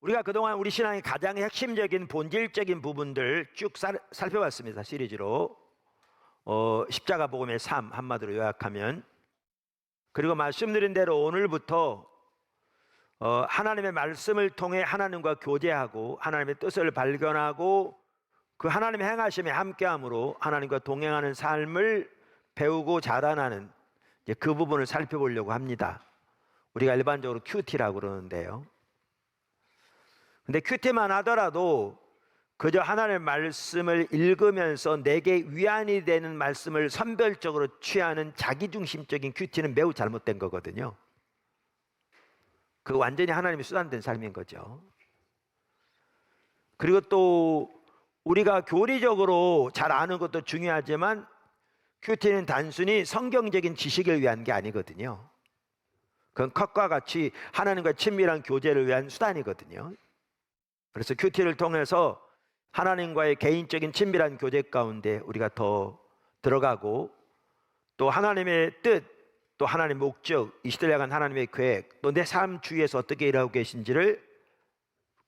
우리가 그동안 우리 신앙의 가장 핵심적인 본질적인 부분들 쭉 살펴봤습니다. 시리즈로 십자가 복음의 삶 한마디로 요약하면, 그리고 말씀드린 대로 오늘부터 하나님의 말씀을 통해 하나님과 교제하고 하나님의 뜻을 발견하고 그 하나님의 행하심에 함께함으로 하나님과 동행하는 삶을 배우고 자라나는 그 부분을 살펴보려고 합니다. 우리가 일반적으로 큐티라고 그러는데요. 근데 큐티만 하더라도 그저 하나님의 말씀을 읽으면서 내게 위안이 되는 말씀을 선별적으로 취하는 자기중심적인 큐티는 매우 잘못된 거거든요. 그거 완전히 하나님이 수단된 삶인 거죠. 그리고 또 우리가 교리적으로 잘 아는 것도 중요하지만 큐티는 단순히 성경적인 지식을 위한 게 아니거든요. 그건 컷과 같이 하나님과 친밀한 교제를 위한 수단이거든요. 그래서 큐티를 통해서 하나님과의 개인적인 친밀한 교제 가운데 우리가 더 들어가고, 또 하나님의 뜻, 또 하나님의 목적, 이 시대를 향한 하나님의 계획, 또 내 삶 주위에서 어떻게 일하고 계신지를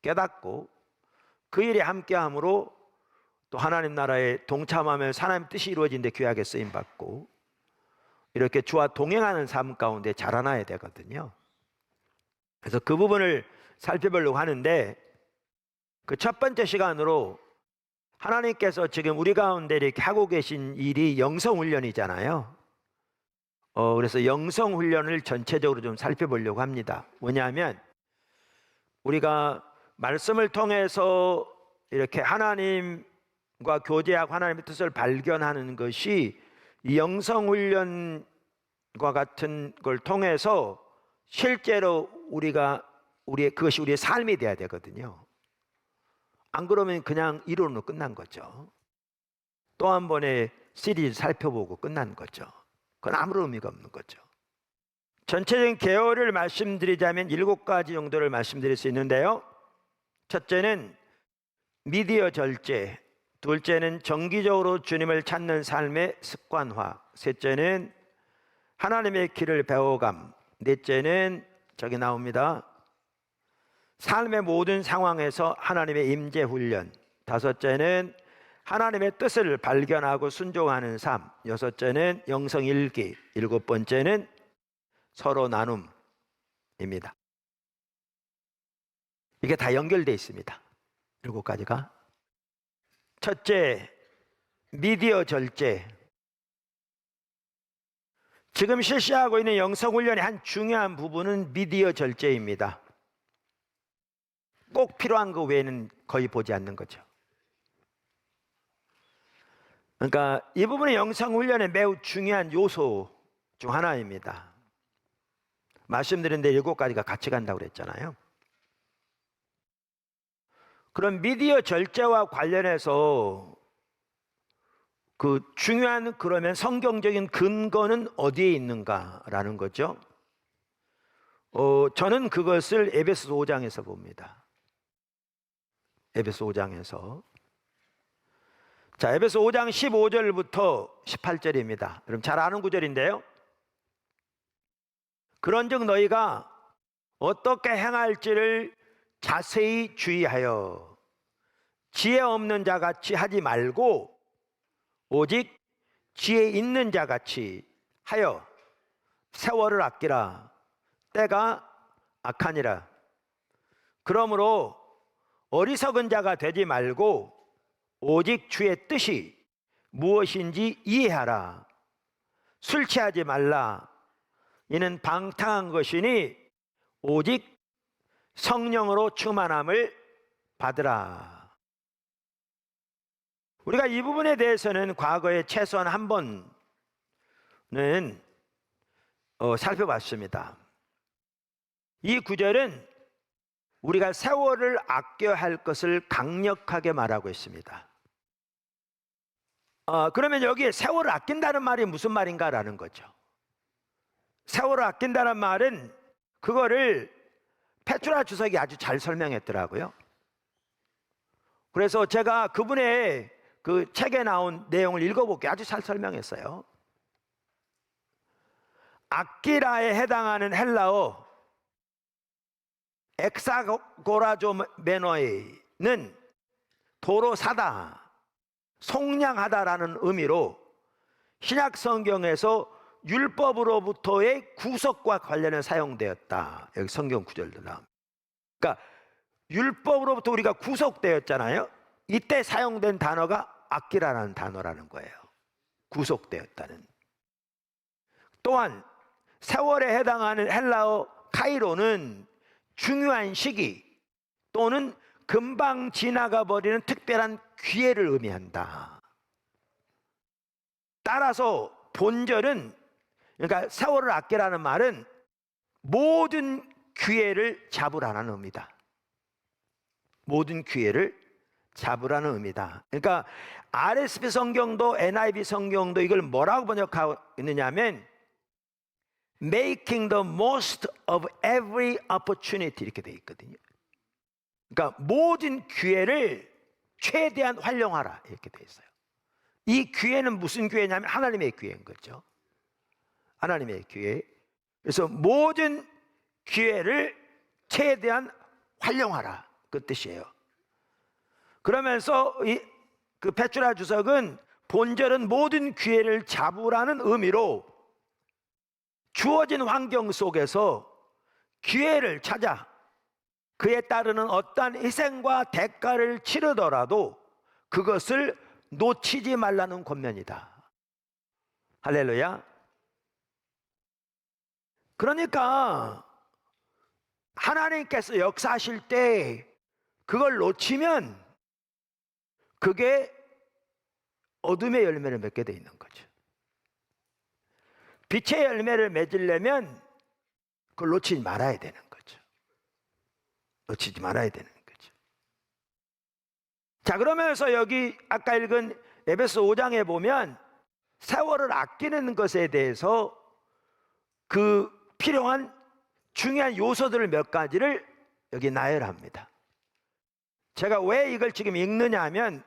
깨닫고 그 일에 함께함으로 또 하나님 나라에 동참하며 하나님 뜻이 이루어진 데 귀하게 쓰임받고, 이렇게 주와 동행하는 삶 가운데 자라나야 되거든요. 그래서 그 부분을 살펴보려고 하는데, 그 첫 번째 시간으로 하나님께서 지금 우리 가운데 이렇게 하고 계신 일이 영성훈련이잖아요. 그래서 영성훈련을 전체적으로 좀 살펴보려고 합니다. 뭐냐면 우리가 말씀을 통해서 이렇게 하나님과 교제하고 하나님의 뜻을 발견하는 것이 이 영성훈련과 같은 걸 통해서 실제로 그것이 우리의 삶이 돼야 되거든요. 안 그러면 그냥 이론으로 끝난 거죠. 또 한 번의 시리즈 살펴보고 끝난 거죠. 그건 아무런 의미가 없는 거죠. 전체적인 개요를 말씀드리자면 7가지 정도를 말씀드릴 수 있는데요. 첫째는 미디어 절제, 둘째는 정기적으로 주님을 찾는 삶의 습관화, 셋째는 하나님의 길을 배워감, 넷째는 저기 나옵니다. 삶의 모든 상황에서 하나님의 임재 훈련, 다섯째는 하나님의 뜻을 발견하고 순종하는 삶, 여섯째는 영성 일기, 일곱 번째는 서로 나눔입니다. 이게 다 연결되어 있습니다. 7가지가. 첫째, 미디어 절제. 지금 실시하고 있는 영성훈련의 한 중요한 부분은 미디어 절제입니다. 꼭 필요한 거 외에는 거의 보지 않는 거죠. 그러니까 이 부분은 영성훈련의 매우 중요한 요소 중 하나입니다. 말씀드린 데 7가지가 같이 간다고 그랬잖아요. 그럼 미디어 절제와 관련해서 그 중요한 그러면 성경적인 근거는 어디에 있는가라는 거죠. 저는 그것을 에베소 5장에서 봅니다. 에베소 5장에서. 자, 에베소 5장 15절부터 18절입니다. 여러분 잘 아는 구절인데요. 그런즉 너희가 어떻게 행할지를 자세히 주의하여 지혜 없는 자같이 하지 말고 오직 지혜 있는 자같이 하여 세월을 아끼라. 때가 악하니라. 그러므로 어리석은 자가 되지 말고 오직 주의 뜻이 무엇인지 이해하라. 술 취하지 말라. 이는 방탕한 것이니 오직 성령으로 충만함을 받으라. 우리가 이 부분에 대해서는 과거에 최소한 한 번은 살펴봤습니다. 이 구절은 우리가 세월을 아껴야 할 것을 강력하게 말하고 있습니다. 그러면 여기에 세월을 아낀다는 말이 무슨 말인가라는 거죠. 세월을 아낀다는 말은 그거를 페트라 주석이 아주 잘 설명했더라고요. 그래서 제가 그분의 그 책에 나온 내용을 읽어볼게요. 아주 잘 설명했어요. 아끼라에 해당하는 헬라어 엑사고라조메노이는 도로 사다, 속량하다라는 의미로 신약 성경에서 율법으로부터의 구속과 관련해 사용되었다. 여기 성경 구절도 나옵니다. 그러니까 율법으로부터 우리가 구속되었잖아요. 이때 사용된 단어가 아키라라는 단어라는 거예요. 구속되었다는. 또한 세월에 해당하는 헬라어 카이로는 중요한 시기 또는 금방 지나가 버리는 특별한 기회를 의미한다. 따라서 본절은, 그러니까 세월을 아끼라는 말은 모든 기회를 잡으라는 의미다. 모든 기회를 잡으라는 의미다. 그러니까 RSV 성경도 NIV 성경도 이걸 뭐라고 번역하고 있느냐면 Making the most of every opportunity 이렇게 돼 있거든요. 그러니까 모든 기회를 최대한 활용하라 이렇게 돼 있어요. 이 기회는 무슨 기회냐면 하나님의 기회인 거죠. 하나님의 기회. 그래서 모든 기회를 최대한 활용하라 그 뜻이에요. 그러면서 그 페트라 주석은 본절은 모든 기회를 잡으라는 의미로 주어진 환경 속에서 기회를 찾아 그에 따르는 어떠한 희생과 대가를 치르더라도 그것을 놓치지 말라는 권면이다. 할렐루야. 그러니까 하나님께서 역사하실 때 그걸 놓치면 그게 어둠의 열매를 맺게 돼 있는 거죠. 빛의 열매를 맺으려면 그걸 놓치지 말아야 되는 거죠. 놓치지 말아야 되는 거죠. 자, 그러면서 여기 아까 읽은 에베소 5장에 보면 세월을 아끼는 것에 대해서 그 필요한 중요한 요소들을 몇 가지를 여기 나열합니다. 제가 왜 이걸 지금 읽느냐 하면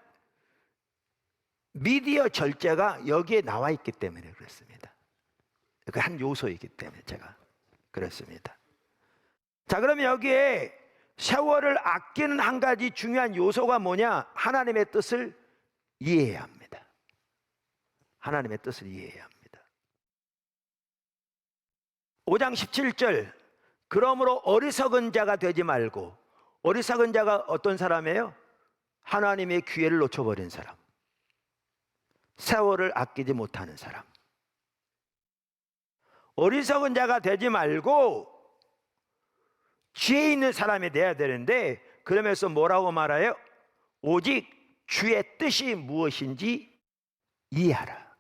미디어 절제가 여기에 나와 있기 때문에 그렇습니다. 그 한 요소이기 때문에 제가 그렇습니다. 자, 그러면 여기에 세월을 아끼는 한 가지 중요한 요소가 뭐냐? 하나님의 뜻을 이해해야 합니다. 하나님의 뜻을 이해해야 합니다. 5장 17절 그러므로 어리석은 자가 되지 말고, 어리석은 자가 어떤 사람이에요? 하나님의 기회를 놓쳐버린 사람, 세월을 아끼지 못하는 사람. 어리석은 자가 되지 말고 지혜 있는 사람이 돼야 되는데, 그러면서 뭐라고 말해요? 오직 주의 뜻이 무엇인지 이해하라.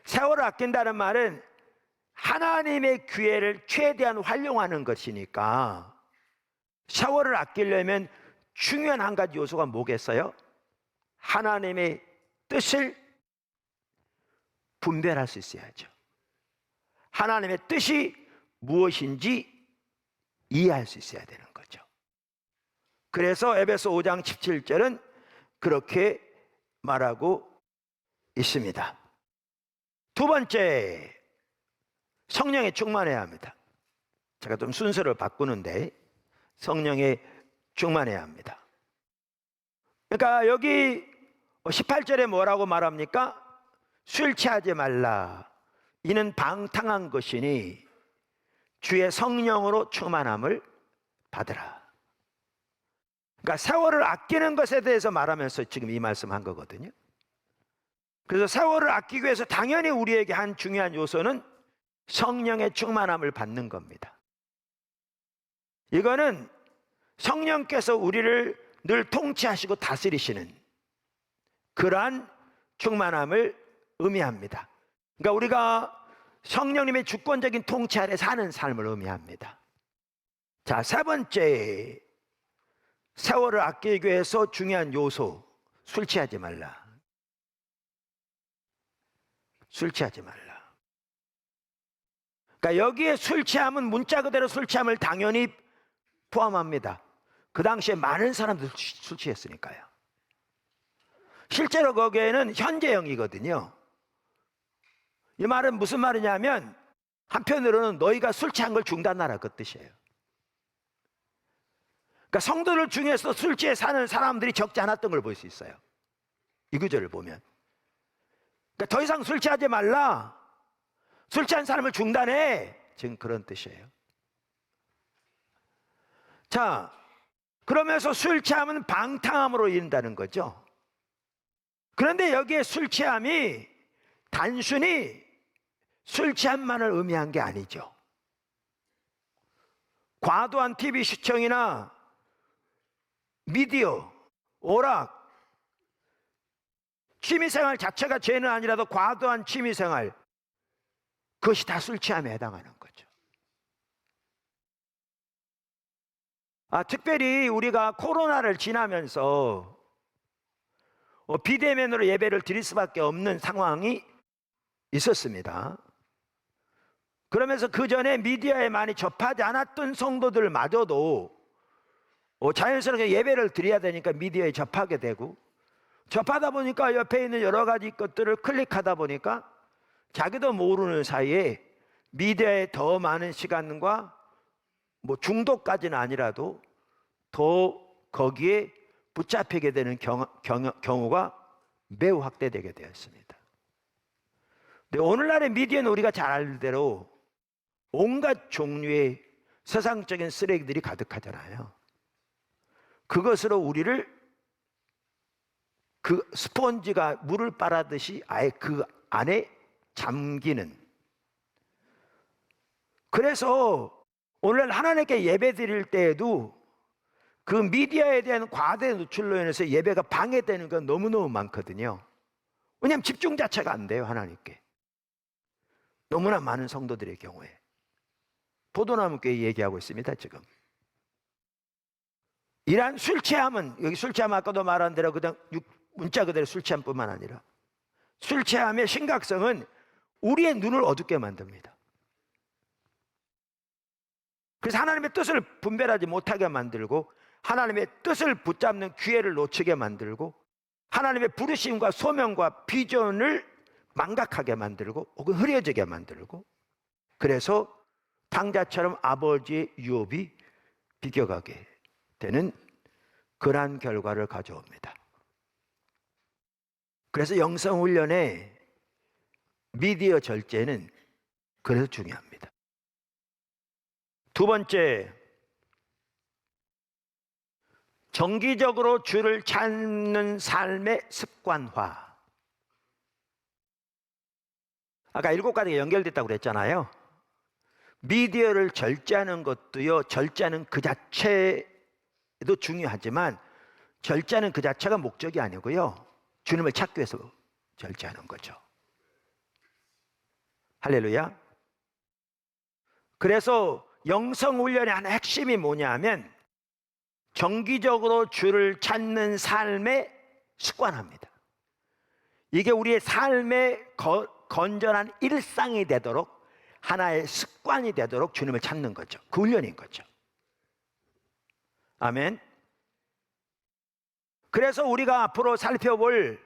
세월을 아낀다는 말은 하나님의 기회를 최대한 활용하는 것이니까 세월을 아끼려면 중요한 한 가지 요소가 뭐겠어요? 하나님의 뜻을 분별할 수 있어야죠. 하나님의 뜻이 무엇인지 이해할 수 있어야 되는 거죠. 그래서 에베소 5장 17절은 그렇게 말하고 있습니다. 두 번째, 성령에 충만해야 합니다. 제가 좀 순서를 바꾸는데 성령에 충만해야 합니다. 그러니까 여기 18절에 뭐라고 말합니까? 술 취하지 말라. 이는 방탕한 것이니 주의 성령으로 충만함을 받으라. 그러니까 세월을 아끼는 것에 대해서 말하면서 지금 이 말씀한 거거든요. 그래서 세월을 아끼기 위해서 당연히 우리에게 한 중요한 요소는 성령의 충만함을 받는 겁니다. 이거는 성령께서 우리를 늘 통치하시고 다스리시는 그러한 충만함을 의미합니다. 그러니까 우리가 성령님의 주권적인 통치 아래 사는 삶을 의미합니다. 자, 세 번째, 세월을 아끼기 위해서 중요한 요소, 술 취하지 말라. 술 취하지 말라. 그러니까 여기에 술 취함은 문자 그대로 술 취함을 당연히 포함합니다. 그 당시에 많은 사람들이 술 취했으니까요. 실제로 거기에는 현재형이거든요. 이 말은 무슨 말이냐면 한편으로는 너희가 술 취한 걸 중단하라, 그 뜻이에요. 그러니까 성도들 중에서 술 취해 사는 사람들이 적지 않았던 걸 볼 수 있어요. 이 구절을 보면. 그러니까 더 이상 술 취하지 말라, 술 취한 사람을 중단해, 지금 그런 뜻이에요. 자, 그러면서 술 취함은 방탕함으로 이른다는 거죠. 그런데 여기에 술 취함이 단순히 술 취함만을 의미한 게 아니죠. 과도한 TV 시청이나 미디어, 오락, 취미생활 자체가 죄는 아니라도 과도한 취미생활, 그것이 다 술 취함에 해당하는 거죠. 특별히 우리가 코로나를 지나면서 비대면으로 예배를 드릴 수밖에 없는 상황이 있었습니다. 그러면서 그 전에 미디어에 많이 접하지 않았던 성도들마저도 자연스럽게 예배를 드려야 되니까 미디어에 접하게 되고, 접하다 보니까 옆에 있는 여러 가지 것들을 클릭하다 보니까 자기도 모르는 사이에 미디어에 더 많은 시간과 중독까지는 아니라도 더 거기에 붙잡히게 되는 경우가 매우 확대되게 되었습니다. 근데 오늘날의 미디어는 우리가 잘 알 대로 온갖 종류의 세상적인 쓰레기들이 가득하잖아요. 그것으로 우리를 그 스펀지가 물을 빨아듯이 아예 그 안에 잠기는, 그래서 오늘 하나님께 예배 드릴 때에도 그 미디어에 대한 과대 노출로 인해서 예배가 방해되는 건 너무너무 많거든요. 왜냐하면 집중 자체가 안 돼요. 하나님께 너무나 많은 성도들의 경우에. 포도나무교회 얘기하고 있습니다. 지금 이러한 술 취함은, 여기 술 취함 아까도 말한 대로 그냥 문자 그대로 술 취함뿐만 아니라 술 취함의 심각성은 우리의 눈을 어둡게 만듭니다. 그래서 하나님의 뜻을 분별하지 못하게 만들고, 하나님의 뜻을 붙잡는 기회를 놓치게 만들고, 하나님의 부르심과 소명과 비전을 망각하게 만들고 혹은 흐려지게 만들고, 그래서 탕자처럼 아버지의 유업이 비껴가게 되는 그러한 결과를 가져옵니다. 그래서 영성훈련의 미디어 절제는 그래서 중요합니다. 두 번째, 정기적으로 주를 찾는 삶의 습관화. 아까 7가지가 연결됐다고 그랬잖아요. 미디어를 절제하는 것도요, 절제하는 그 자체도 중요하지만 절제하는 그 자체가 목적이 아니고요, 주님을 찾기 위해서 절제하는 거죠. 할렐루야. 그래서 영성훈련의 한 핵심이 뭐냐 하면 정기적으로 주를 찾는 삶의 습관화입니다. 이게 우리의 삶의 건전한 일상이 되도록, 하나의 습관이 되도록 주님을 찾는 거죠. 그 훈련인 거죠. 아멘. 그래서 우리가 앞으로 살펴볼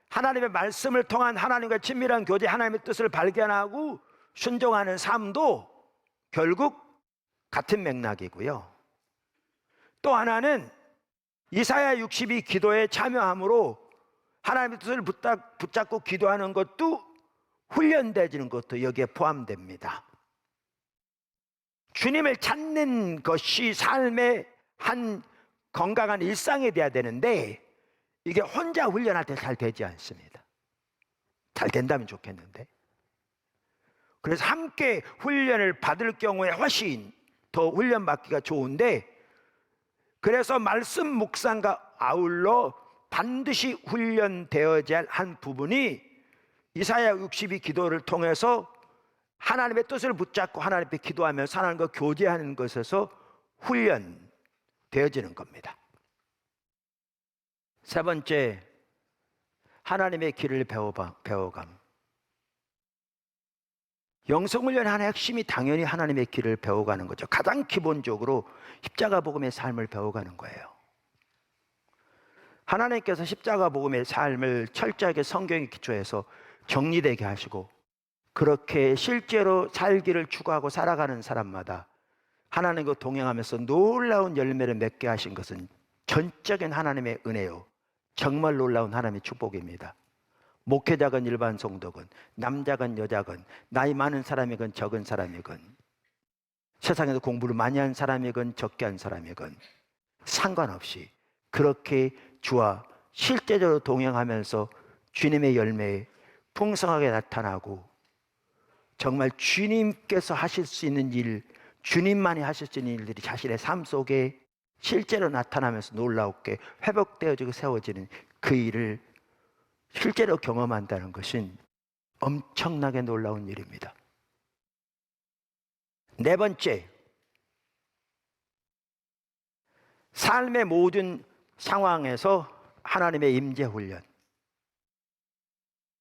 하나님의 말씀을 통한 하나님과 친밀한 교제, 하나님의 뜻을 발견하고 순종하는 삶도 결국 같은 맥락이고요. 또 하나는 이사야 62 기도에 참여함으로 하나님의 뜻을 붙잡고 기도하는 것도 훈련되어지는 것도 여기에 포함됩니다. 주님을 찾는 것이 삶의 한 건강한 일상이 돼야 되는데, 이게 혼자 훈련할 때 잘 되지 않습니다. 잘 된다면 좋겠는데. 그래서 함께 훈련을 받을 경우에 훨씬 더 훈련받기가 좋은데, 그래서 말씀 묵상과 아울러 반드시 훈련되어야 할 한 부분이 이사야 62 기도를 통해서 하나님의 뜻을 붙잡고 하나님 앞에 기도하면서 하나님과 교제하는 것에서 훈련되어지는 겁니다. 세 번째, 하나님의 길을 배워감. 영성훈련의 하나의 핵심이 당연히 하나님의 길을 배워가는 거죠. 가장 기본적으로 십자가 복음의 삶을 배워가는 거예요. 하나님께서 십자가 복음의 삶을 철저하게 성경에 기초해서 정리되게 하시고 그렇게 실제로 살기를 추구하고 살아가는 사람마다 하나님과 동행하면서 놀라운 열매를 맺게 하신 것은 전적인 하나님의 은혜요, 정말 놀라운 하나님의 축복입니다. 목회자건 일반 성도건, 남자건 여자건, 나이 많은 사람이건 적은 사람이건, 세상에서 공부를 많이 한 사람이건 적게 한 사람이건 상관없이 그렇게 주와 실제적으로 동행하면서 주님의 열매에 풍성하게 나타나고, 정말 주님께서 하실 수 있는 일, 주님만이 하실 수 있는 일들이 자신의 삶 속에 실제로 나타나면서 놀랍게 회복되어지고 세워지는 그 일을 실제로 경험한다는 것은 엄청나게 놀라운 일입니다. 네 번째, 삶의 모든 상황에서 하나님의 임재 훈련.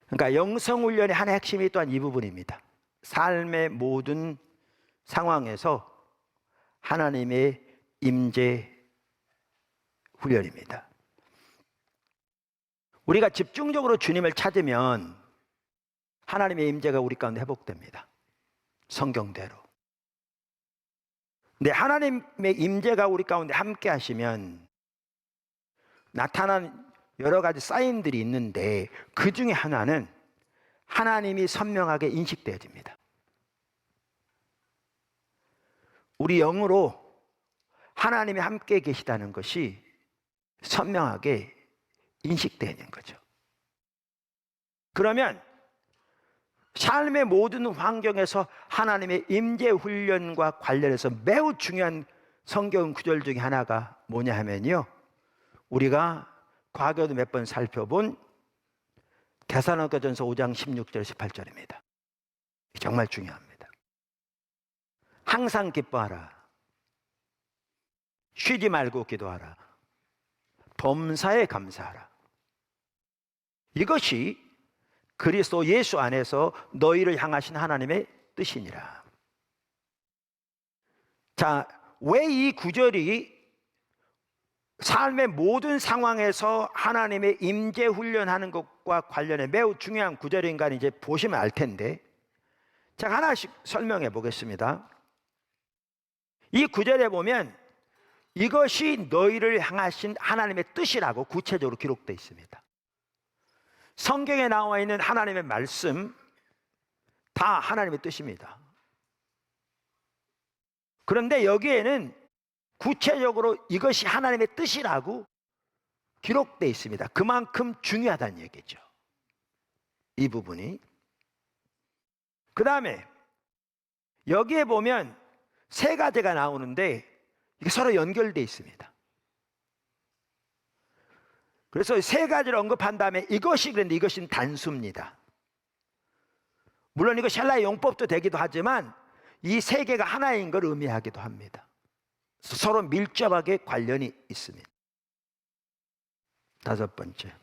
그러니까 영성 훈련의 한 핵심이 또한 이 부분입니다. 삶의 모든 상황에서 하나님의 임재 훈련입니다. 우리가 집중적으로 주님을 찾으면 하나님의 임재가 우리 가운데 회복됩니다. 성경대로. 근데 하나님의 임재가 우리 가운데 함께 하시면 나타난 여러 가지 사인들이 있는데, 그 중에 하나는 하나님이 선명하게 인식되어집니다. 우리 영으로 하나님이 함께 계시다는 것이 선명하게 인식되는 거죠. 그러면 삶의 모든 환경에서 하나님의 임재 훈련과 관련해서 매우 중요한 성경 구절 중에 하나가 뭐냐 하면요, 우리가 과거에도 몇 번 살펴본 데살로니가전서 5장 16절 18절입니다. 정말 중요합니다. 항상 기뻐하라, 쉬지 말고 기도하라, 범사에 감사하라. 이것이 그리스도 예수 안에서 너희를 향하신 하나님의 뜻이니라. 자, 왜 이 구절이 삶의 모든 상황에서 하나님의 임재 훈련하는 것과 관련해 매우 중요한 구절인가 이제 보시면 알 텐데, 제가 하나씩 설명해 보겠습니다. 이 구절에 보면 이것이 너희를 향하신 하나님의 뜻이라고 구체적으로 기록되어 있습니다. 성경에 나와 있는 하나님의 말씀 다 하나님의 뜻입니다. 그런데 여기에는 구체적으로 이것이 하나님의 뜻이라고 기록되어 있습니다. 그만큼 중요하다는 얘기죠, 이 부분이. 그 다음에 여기에 보면 세 가지가 나오는데 이게 서로 연결되어 있습니다. 그래서 세 가지를 언급한 다음에 이것이, 그런데 이것은 단수입니다. 물론 이거 샬라의 용법도 되기도 하지만 이 세 개가 하나인 걸 의미하기도 합니다. 서로 밀접하게 관련이 있습니다. 다섯 번째,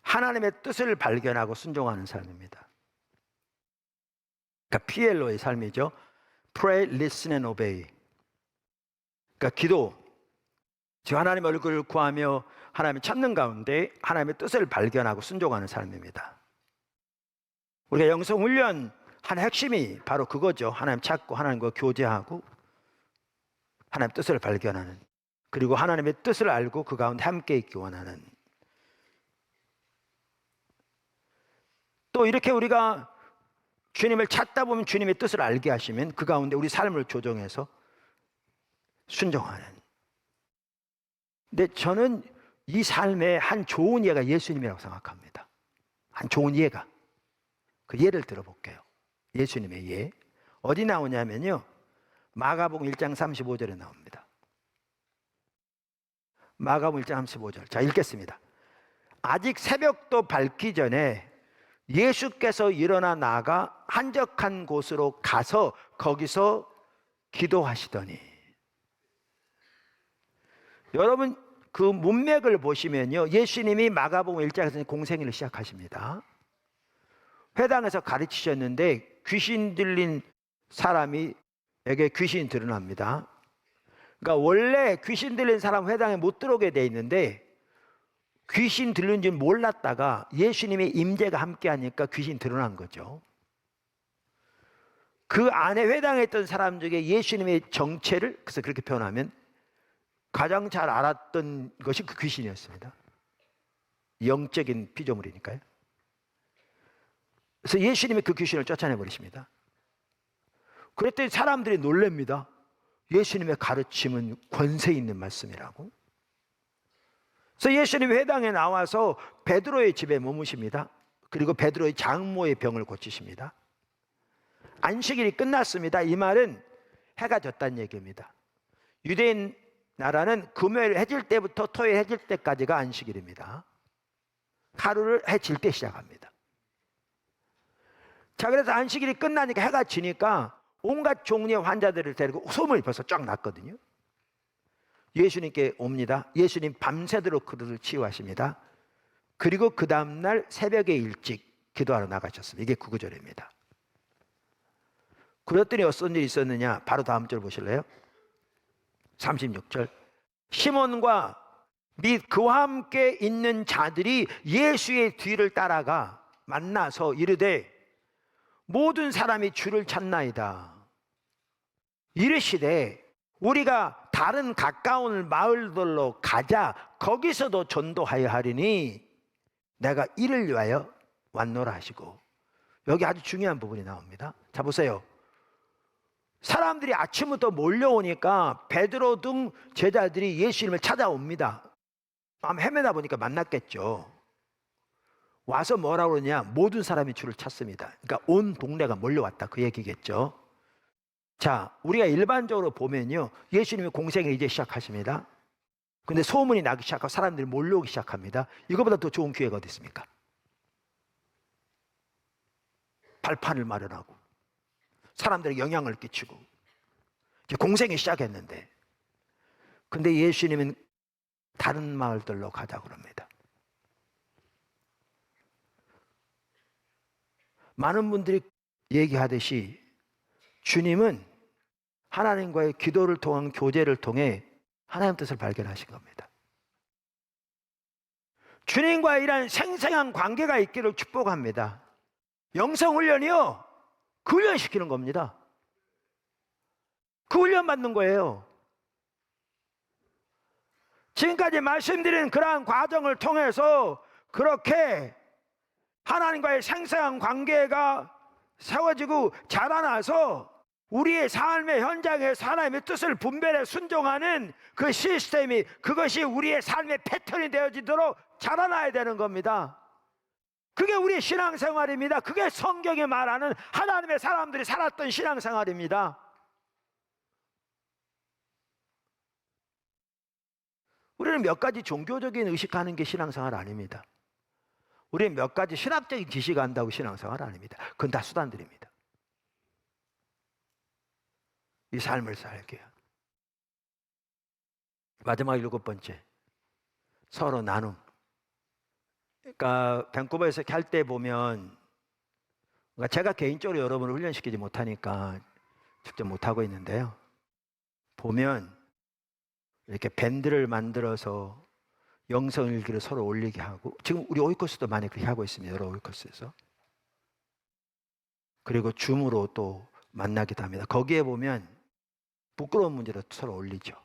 하나님의 뜻을 발견하고 순종하는 삶입니다. 그러니까 PLO의 삶이죠. Pray, Listen and Obey. 그러니까 기도, 즉 하나님 얼굴을 구하며 하나님을 찾는 가운데 하나님의 뜻을 발견하고 순종하는 삶입니다. 우리가 영성 훈련 한 핵심이 바로 그거죠. 하나님 찾고 하나님과 교제하고 하나님의 뜻을 발견하는, 그리고 하나님의 뜻을 알고 그 가운데 함께 있기 원하는. 또 이렇게 우리가 주님을 찾다 보면 주님의 뜻을 알게 하시면 그 가운데 우리 삶을 조정해서 순종하는. 근데 저는 이 삶의 한 좋은 예가 예수님이라고 생각합니다. 한 좋은 예가. 그 예를 들어볼게요. 예수님의 예. 어디 나오냐면요, 마가복음 1장 35절에 나옵니다. 마가복음 1장 35절. 자, 읽겠습니다. 아직 새벽도 밝기 전에 예수께서 일어나 나가 한적한 곳으로 가서 거기서 기도하시더니. 여러분 그 문맥을 보시면요, 예수님이 마가복음 1장에서 공생애를 시작하십니다. 회당에서 가르치셨는데 귀신 들린 사람에게 귀신이 드러납니다. 그러니까 원래 귀신 들린 사람 회당에 못 들어오게 돼 있는데 귀신 들린 줄 몰랐다가 예수님의 임재가 함께하니까 귀신 드러난 거죠. 그 안에 회당했던 사람 중에 예수님의 정체를, 그래서 그렇게 표현하면 가장 잘 알았던 것이 그 귀신이었습니다. 영적인 피조물이니까요. 그래서 예수님이 그 귀신을 쫓아내버리십니다. 그랬더니 사람들이 놀랍니다. 예수님의 가르침은 권세 있는 말씀이라고. 그래서 예수님이 회당에 나와서 베드로의 집에 머무십니다. 그리고 베드로의 장모의 병을 고치십니다. 안식일이 끝났습니다. 이 말은 해가 졌다는 얘기입니다. 유대인 나라는 금요일 해질 때부터 토요일 해질 때까지가 안식일입니다. 하루를 해질 때 시작합니다. 자, 그래서 안식일이 끝나니까 해가 지니까 온갖 종류의 환자들을 데리고 소문이 벌써 쫙 났거든요. 예수님께 옵니다. 예수님 밤새도록 그들을 치유하십니다. 그리고 그 다음날 새벽에 일찍 기도하러 나가셨습니다. 이게 9구절입니다. 그랬더니 어떤 일이 있었느냐? 바로 다음 절 보실래요? 36절. 시몬과 및 그와 함께 있는 자들이 예수의 뒤를 따라가 만나서 이르되 모든 사람이 주를 찾나이다. 이르시되 우리가 다른 가까운 마을들로 가자. 거기서도 전도하여 하리니 내가 이를 위하여 왔노라 하시고. 여기 아주 중요한 부분이 나옵니다. 자, 보세요. 사람들이 아침부터 몰려오니까 베드로 등 제자들이 예수님을 찾아옵니다. 아마 헤매다 보니까 만났겠죠. 와서 뭐라고 그러냐? 모든 사람이 주를 찾습니다. 그러니까 온 동네가 몰려왔다, 그 얘기겠죠. 자, 우리가 일반적으로 보면요, 예수님이 공생을 이제 시작하십니다. 근데 소문이 나기 시작하고 사람들이 몰려오기 시작합니다. 이거보다 더 좋은 기회가 어디 있습니까? 발판을 마련하고 사람들에게 영향을 끼치고 이제 공생이 시작했는데, 근데 예수님은 다른 마을들로 가자 그럽니다. 많은 분들이 얘기하듯이 주님은 하나님과의 기도를 통한 교제를 통해 하나님 뜻을 발견하신 겁니다. 주님과 이런 생생한 관계가 있기를 축복합니다. 영성훈련이요, 그 훈련시키는 겁니다. 그 훈련 받는 거예요. 지금까지 말씀드린 그러한 과정을 통해서 그렇게 하나님과의 생생한 관계가 세워지고 자라나서 우리의 삶의 현장에서 하나님의 뜻을 분별해 순종하는 그 시스템이, 그것이 우리의 삶의 패턴이 되어지도록 자라나야 되는 겁니다. 그게 우리의 신앙생활입니다. 그게 성경이 말하는 하나님의 사람들이 살았던 신앙생활입니다. 우리는 몇 가지 종교적인 의식하는 게 신앙생활 아닙니다. 우리는 몇 가지 신학적인 지식 안다고 신앙생활 아닙니다. 그건 다 수단들입니다. 이 삶을 살게요. 마지막 7번째, 서로 나눔. 그러니까 밴쿠버에서 할 때 보면, 그러니까 제가 개인적으로 여러분을 훈련시키지 못하니까 직접 못하고 있는데요, 보면 이렇게 밴드를 만들어서 영성일기를 서로 올리게 하고, 지금 우리 오이코스도 많이 그렇게 하고 있습니다. 여러 오이코스에서. 그리고 줌으로 또 만나기도 합니다. 거기에 보면 부끄러운 문제를 서로 올리죠.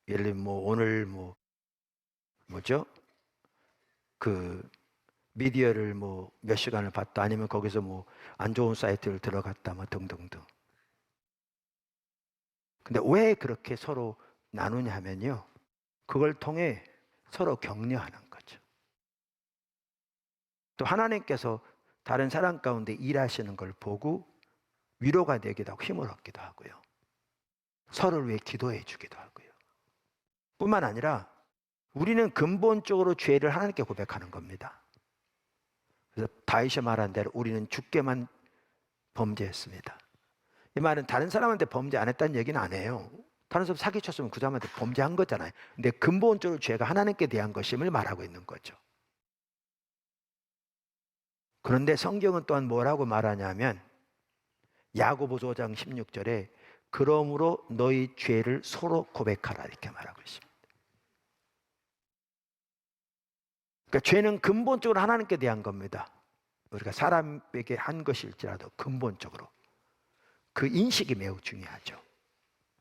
예를 들면 오늘 뭐죠? 그 미디어를 몇 시간을 봤다, 아니면 거기서 안 좋은 사이트를 들어갔다, 등등등. 근데 왜 그렇게 서로 나누냐 하면요, 그걸 통해 서로 격려하는 거죠. 또 하나님께서 다른 사람 가운데 일하시는 걸 보고 위로가 되기도 하고 힘을 얻기도 하고요, 서로를 위해 기도해 주기도 하고요. 뿐만 아니라 우리는 근본적으로 죄를 하나님께 고백하는 겁니다. 그래서 다윗이 말한 대로 우리는 주께만 범죄했습니다. 이 말은 다른 사람한테 범죄 안 했다는 얘기는 안 해요. 다른 사람 사기쳤으면 그 사람한테 범죄한 거잖아요. 근데 근본적으로 죄가 하나님께 대한 것임을 말하고 있는 거죠. 그런데 성경은 또한 뭐라고 말하냐면, 야고보서 5장 16절에 그러므로 너희 죄를 서로 고백하라, 이렇게 말하고 있습니다. 그러니까 죄는 근본적으로 하나님께 대한 겁니다. 우리가 사람에게 한 것일지라도 근본적으로 그 인식이 매우 중요하죠.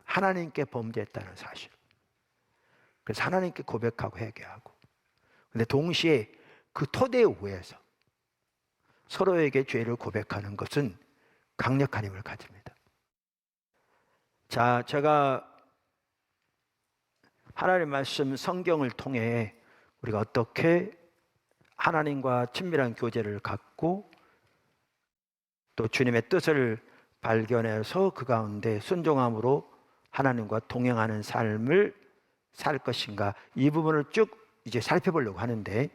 하나님께 범죄했다는 사실. 그래서 하나님께 고백하고 회개하고. 근데 동시에 그 토대 위에서 서로에게 죄를 고백하는 것은 강력한 힘을 가집니다. 자, 제가 하나님의 말씀 성경을 통해 우리가 어떻게 하나님과 친밀한 교제를 갖고 또 주님의 뜻을 발견해서 그 가운데 순종함으로 하나님과 동행하는 삶을 살 것인가, 이 부분을 쭉 이제 살펴보려고 하는데,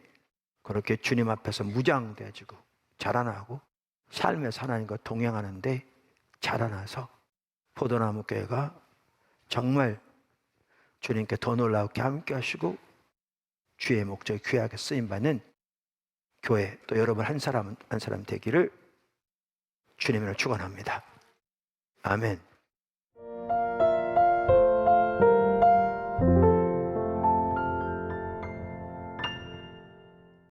그렇게 주님 앞에서 무장되어지고 자라나고 삶에서 하나님과 동행하는데 자라나서 포도나무 교회가 정말 주님께 더 놀랍게 함께 하시고 주의 목적에 귀하게 쓰임받는 교회, 또 여러분 한 사람 한 사람 되기를 주님으로 축원합니다. 아멘.